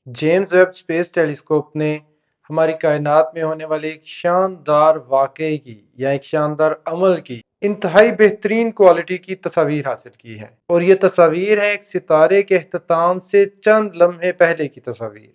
James Webb space telescope ने हमारी कायनात में होने वाले एक शानदार वाकये की या एक शानदार अमल की इंतहाई बेहतरीन क्वालिटी की तस्वीर हासिल की है। और ये तस्वीर है एक सितारे के अख्ताम से चंद लम्हे पहले की तस्वीर,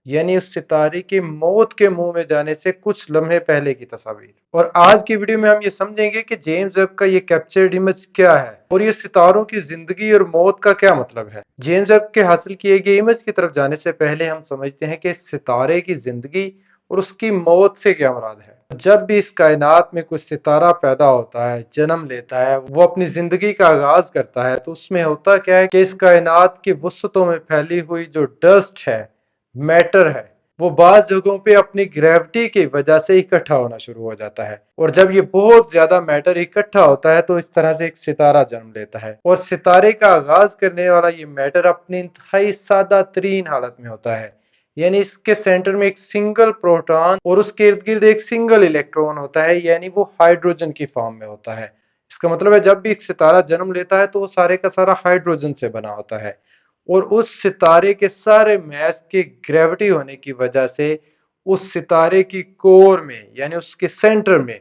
यानी उस सितारे की मौत के मुंह में जाने से कुछ लम्हे पहले की तस्वीर। और आज की वीडियो में हम ये समझेंगे कि जेम्स वेब का ये कैप्चर्ड इमेज क्या है और ये सितारों की जिंदगी और मौत का क्या मतलब है। जेम्स वेब के हासिल किए गए इमेज की तरफ जाने से पहले हम समझते हैं कि इस सितारे की जिंदगी और उसकी मौत से क्या मुराद है। जब भी इस कायनात में कुछ सितारा पैदा होता है, जन्म लेता है, वो अपनी जिंदगी का आगाज करता है, तो उसमें होता क्या है कि इस कायनात की वसतों में फैली हुई जो डस्ट है, मैटर है, वो बाज जगहों पे अपनी ग्रेविटी की वजह से इकट्ठा होना शुरू हो जाता है। और जब ये बहुत ज्यादा मैटर इकट्ठा होता है तो इस तरह से एक सितारा जन्म लेता है। और सितारे का आगाज करने वाला ये मैटर अपनी इंतहाई सादा तरीन हालत में होता है, यानी इसके सेंटर में एक सिंगल प्रोटॉन और उसके इर्द गिर्द एक सिंगल इलेक्ट्रॉन होता है, यानी वो हाइड्रोजन की फॉर्म में होता है। इसका मतलब है जब भी एक सितारा जन्म लेता है तो वो सारे का सारा हाइड्रोजन से बना होता है। और उस सितारे के सारे मैस की ग्रेविटी होने की वजह से उस सितारे की कोर में यानी उसके सेंटर में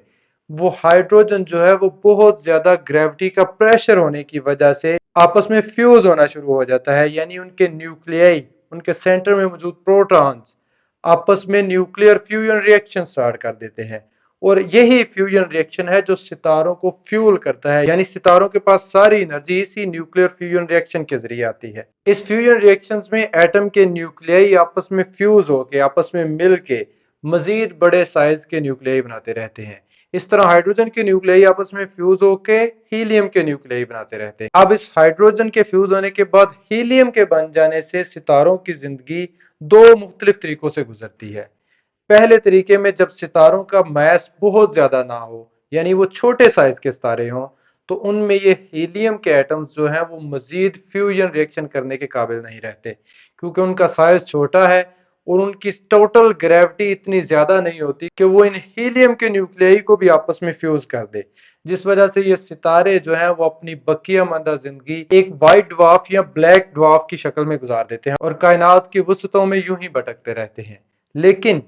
वो हाइड्रोजन जो है वो बहुत ज्यादा ग्रेविटी का प्रेशर होने की वजह से आपस में फ्यूज होना शुरू हो जाता है, यानी उनके न्यूक्लियाई, उनके सेंटर में मौजूद प्रोटॉन्स आपस में न्यूक्लियर फ्यूजन रिएक्शन स्टार्ट कर देते हैं। और यही फ्यूजन रिएक्शन है जो सितारों को फ्यूल करता है, यानी सितारों के पास सारी एनर्जी इसी न्यूक्लियर फ्यूजन रिएक्शन के जरिए आती है। इस फ्यूजन रिएक्शंस में एटम के न्यूक्लियाई आपस में फ्यूज होकर आपस में मिल के मजीद बड़े साइज के न्यूक्लियाई बनाते रहते हैं। इस तरह हाइड्रोजन के न्यूक्लियाई आपस में फ्यूज होके हीलियम के न्यूक्लियाई बनाते रहते हैं। अब इस हाइड्रोजन के फ्यूज होने के बाद हीलियम के बन जाने से सितारों की जिंदगी दो मुख्तलिफ तरीकों से गुजरती है। पहले तरीके में जब सितारों का मैस बहुत ज्यादा ना हो, यानी वो छोटे साइज के सितारे हों, तो उनमें ये हीलियम के एटम्स जो हैं वो मजीद फ्यूजन रिएक्शन करने के काबिल नहीं रहते, क्योंकि उनका साइज छोटा है और उनकी टोटल ग्रेविटी इतनी ज्यादा नहीं होती कि वो इन हीलियम के न्यूक्लियाई को भी आपस में फ्यूज कर दे। जिस वजह से ये सितारे जो हैं वो अपनी बकिया मंदा जिंदगी एक वाइट ड्वार्फ या ब्लैक ड्वार्फ की शक्ल में गुजार देते हैं और कायनात की वसतों में यूं ही भटकते रहते हैं। लेकिन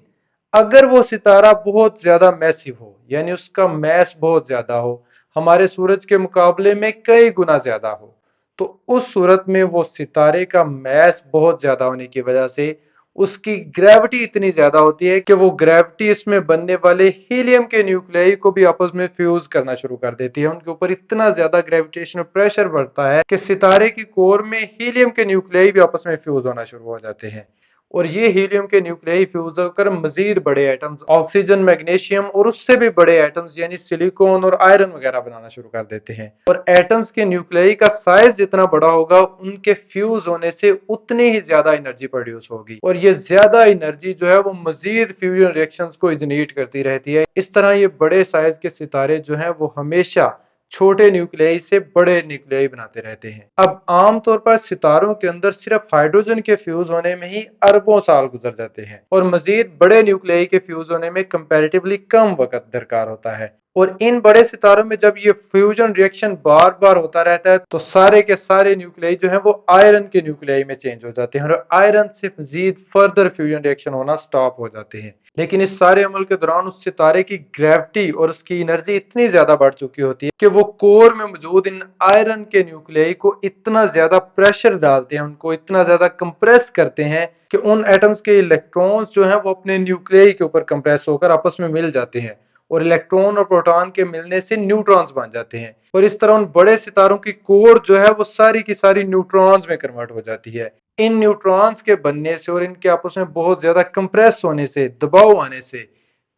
अगर वो सितारा बहुत ज्यादा मैसिव हो, यानी उसका मैस बहुत ज्यादा हो, हमारे सूरज के मुकाबले में कई गुना ज्यादा हो, तो उस सूरत में वो सितारे का मैस बहुत ज्यादा होने की वजह से उसकी ग्रेविटी इतनी ज्यादा होती है कि वो ग्रेविटी इसमें बनने वाले हीलियम के न्यूक्लियाई को भी आपस में फ्यूज करना शुरू कर देती है। उनके ऊपर इतना ज्यादा ग्रेविटेशनल प्रेशर बढ़ता है कि सितारे की कोर में हीलियम के न्यूक्लियाई भी आपस में फ्यूज होना शुरू हो जाते हैं। और ये हीलियम के न्यूक्लियाई फ्यूज होकर मजीद बड़े एटम्स ऑक्सीजन, मैग्नीशियम और उससे भी बड़े एटम्स यानी सिलिकॉन और आयरन वगैरह बनाना शुरू कर देते हैं। और एटम्स के न्यूक्लियाई का साइज जितना बड़ा होगा उनके फ्यूज होने से उतनी ही ज्यादा एनर्जी प्रोड्यूस होगी, और ये ज्यादा एनर्जी जो है वो मजीद फ्यूजन रिएक्शंस को इजनेट करती रहती है। इस तरह ये बड़े साइज के सितारे जो हैं वो हमेशा छोटे न्यूक्लियाई से बड़े न्यूक्लियाई बनाते रहते हैं। अब आमतौर पर सितारों के अंदर सिर्फ हाइड्रोजन के फ्यूज होने में ही अरबों साल गुजर जाते हैं और मजीद बड़े न्यूक्लियाई के फ्यूज होने में कंपैरेटिवली कम वक्त दरकार होता है। और इन बड़े सितारों में जब ये फ्यूजन रिएक्शन बार बार होता रहता है तो सारे के सारे न्यूक्लियाई जो है वो आयरन के न्यूक्लियाई में चेंज हो जाते हैं और आयरन से मजीद फर्दर फ्यूजन रिएक्शन होना स्टॉप हो जाते हैं। लेकिन इस सारे अमल के दौरान उस सितारे की ग्रेविटी और उसकी एनर्जी इतनी ज्यादा बढ़ चुकी होती है कि वो कोर में मौजूद इन आयरन के न्यूक्लियाई को इतना ज्यादा प्रेशर डालते हैं, उनको इतना ज्यादा कंप्रेस करते हैं कि उन एटम्स के इलेक्ट्रॉन्स जो हैं वो अपने न्यूक्लियाई के ऊपर कंप्रेस होकर आपस में मिल जाते हैं और इलेक्ट्रॉन और प्रोटॉन के मिलने से न्यूट्रॉन्स बन जाते हैं। और इस तरह उन बड़े सितारों की कोर जो है वो सारी की सारी न्यूट्रॉन्स में कन्वर्ट हो जाती है। इन न्यूट्रॉन्स के बनने से और इनके आपस में बहुत ज्यादा कंप्रेस होने से, दबाव आने से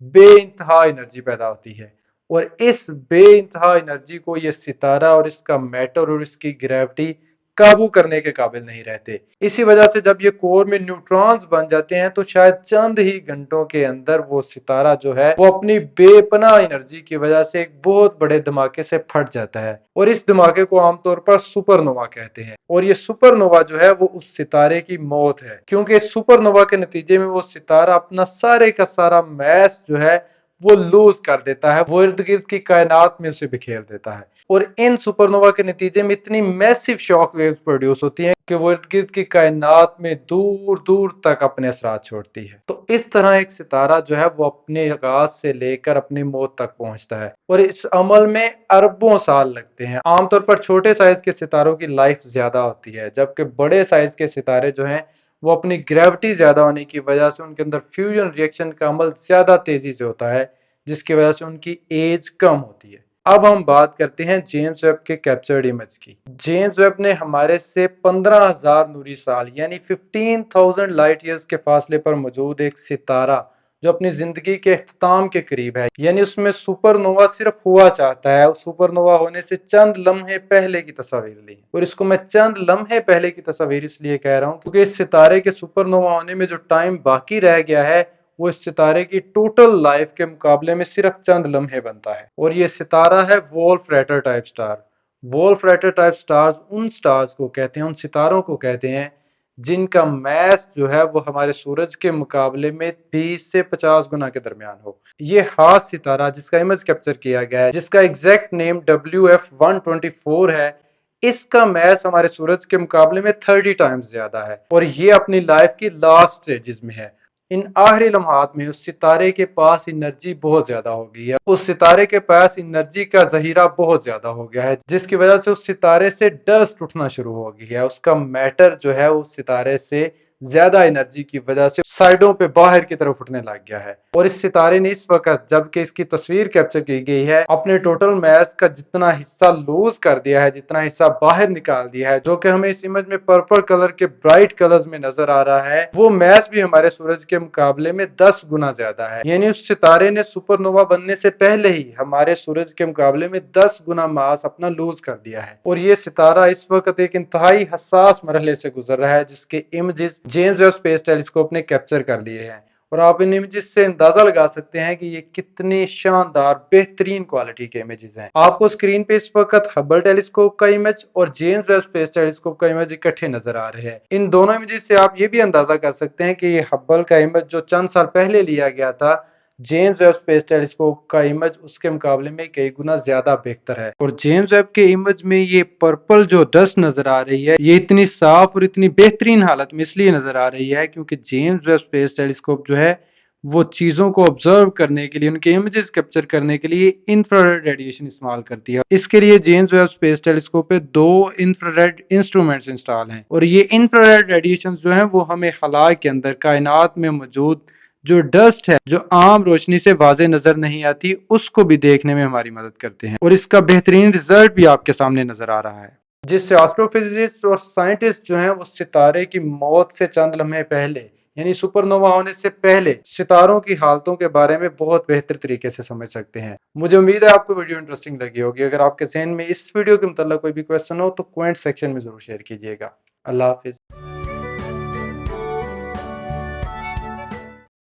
बेइंतहा एनर्जी पैदा होती है। और इस बेइंतहा एनर्जी को ये सितारा और इसका मैटर और इसकी ग्रेविटी काबू करने के काबिल नहीं रहते। इसी वजह से जब ये कोर में न्यूट्रॉन्स बन जाते हैं तो शायद चंद ही घंटों के अंदर वो सितारा जो है वो अपनी बेपनाह एनर्जी की वजह से एक बहुत बड़े धमाके से फट जाता है और इस धमाके को आमतौर पर सुपरनोवा कहते हैं। और ये सुपरनोवा जो है वो उस सितारे की मौत है, क्योंकि इस सुपरनोवा के नतीजे में वो सितारा अपना सारे का सारा मैस जो है वो लूज कर देता है, वो इर्द गिर्द की कायनात में उसे बिखेर देता है। और इन सुपरनोवा के नतीजे में इतनी मैसिव शॉक वेव्स प्रोड्यूस होती हैं कि वो इर्द गिर्द की कायनात में दूर दूर तक अपने असरात छोड़ती है। तो इस तरह एक सितारा जो है वो अपने आगाज से लेकर अपनी मौत तक पहुंचता है और इस अमल में अरबों साल लगते हैं। आमतौर पर छोटे साइज के सितारों की लाइफ ज्यादा होती है, जबकि बड़े साइज के सितारे जो हैं वो अपनी ग्रेविटी ज्यादा होने की वजह से उनके अंदर फ्यूजन रिएक्शन का अमल ज्यादा तेजी से होता है, जिसकी वजह से उनकी एज कम होती है। अब हम बात करते हैं जेम्स वेब के कैप्चर्ड इमेज की। जेम्स वेब ने हमारे से 15,000 नूरी साल यानी 15,000 लाइट ईयर्स के फासले पर मौजूद एक सितारा जो अपनी जिंदगी के अख्ताम के करीब है, यानी उसमें सुपरनोवा सिर्फ हुआ चाहता है, उस सुपरनोवा होने से चंद लम्हे पहले की तस्वीर ली। और इसको मैं चंद लम्हे पहले की तस्वीर इसलिए कह रहा हूँ क्योंकि इस सितारे के सुपरनोवा होने में जो टाइम बाकी रह गया है वो इस सितारे की टोटल लाइफ के मुकाबले में सिर्फ चंद लम्हे बनता है। और ये सितारा है Wolf Rayet type star. Wolf Rayet type stars उन स्टार्स को कहते हैं, उन सितारों को कहते हैं जिनका मैस जो है वो हमारे सूरज के मुकाबले में 20 से 50 गुना के दरमियान हो। ये खास सितारा जिसका इमेज कैप्चर किया गया है, जिसका एग्जैक्ट नेम WF124 है, इसका मैस हमारे सूरज के मुकाबले में 30 टाइम्स ज्यादा है और ये अपनी लाइफ की लास्ट स्टेजेस में है। इन आखिरी लम्हात में उस सितारे के पास एनर्जी बहुत ज्यादा हो गई है, उस सितारे के पास एनर्जी का जहीरा बहुत ज्यादा हो गया है, जिसकी वजह से उस सितारे से डस्ट उठना शुरू हो गई है। उसका मैटर जो है उस सितारे से ज्यादा एनर्जी की वजह से साइडों पे बाहर की तरफ उठने लग गया है। और इस सितारे ने इस वक्त जबकि इसकी तस्वीर कैप्चर की गई है अपने टोटल मैस का जितना हिस्सा लूज कर दिया है, जितना हिस्सा बाहर निकाल दिया है, जो कि हमें इस इमेज में पर्पल कलर के ब्राइट कलर्स में नजर आ रहा है, वो मैस भी हमारे सूरज के मुकाबले में 10 गुना ज्यादा है। यानी उस सितारे ने सुपरनोवा बनने से पहले ही हमारे सूरज के मुकाबले में 10 गुना मास अपना लूज कर दिया है। और ये सितारा इस वक्त एक इंतहाई हसास मरहले से गुजर रहा है, जिसके images James Webb space telescope ने कैप्चर कर लिए हैं। और आप इन इमेजेस से अंदाजा लगा सकते हैं कि ये कितनी शानदार बेहतरीन क्वालिटी के इमेजेस हैं। आपको स्क्रीन पे इस वक्त हबल टेलीस्कोप का इमेज और जेम्स वेब स्पेस टेलीस्कोप का इमेज इकट्ठे नजर आ रहे हैं। इन दोनों इमेजेस से आप ये भी अंदाजा कर सकते हैं कि ये हबल का इमेज जो चंद साल पहले लिया गया था, जेम्स वेब स्पेस टेलीस्कोप का इमेज उसके मुकाबले में कई गुना ज्यादा बेहतर है। और जेम्स वेब के इमेज में ये पर्पल जो डस्ट नजर आ रही है ये इतनी साफ और इतनी बेहतरीन हालत में इसलिए नजर आ रही है क्योंकि जेम्स वेब स्पेस टेलीस्कोप जो है वो चीजों को ऑब्जर्व करने के लिए, उनके इमेजेस कैप्चर करने के लिए इंफ्रारेड रेडिएशन इस्तेमाल करती है। इसके लिए जेम्स वेब स्पेस टेलीस्कोप पे 2 इंफ्रारेड इंस्ट्रूमेंट्स इंस्टॉल हैं और ये इंफ्रारेड रेडिएशन जो है वो हमें खला के अंदर कायनात में मौजूद जो डस्ट है जो आम रोशनी से वाजे नजर नहीं आती उसको भी देखने में हमारी मदद करते हैं। और इसका बेहतरीन रिजल्ट भी आपके सामने नजर आ रहा है, जिससे एस्ट्रोफिजिसिस्ट और साइंटिस्ट जो हैं वो सितारे की मौत से चंद लम्हे पहले यानी सुपरनोवा होने से पहले सितारों की हालतों के बारे में बहुत बेहतर तरीके से समझ सकते हैं। मुझे उम्मीद है आपको वीडियो इंटरेस्टिंग लगी होगी। अगर आपके जहन में इस वीडियो के मतलब कोई भी क्वेश्चन हो तो कमेंट सेक्शन में जरूर शेयर कीजिएगा। अल्लाह हाफिज।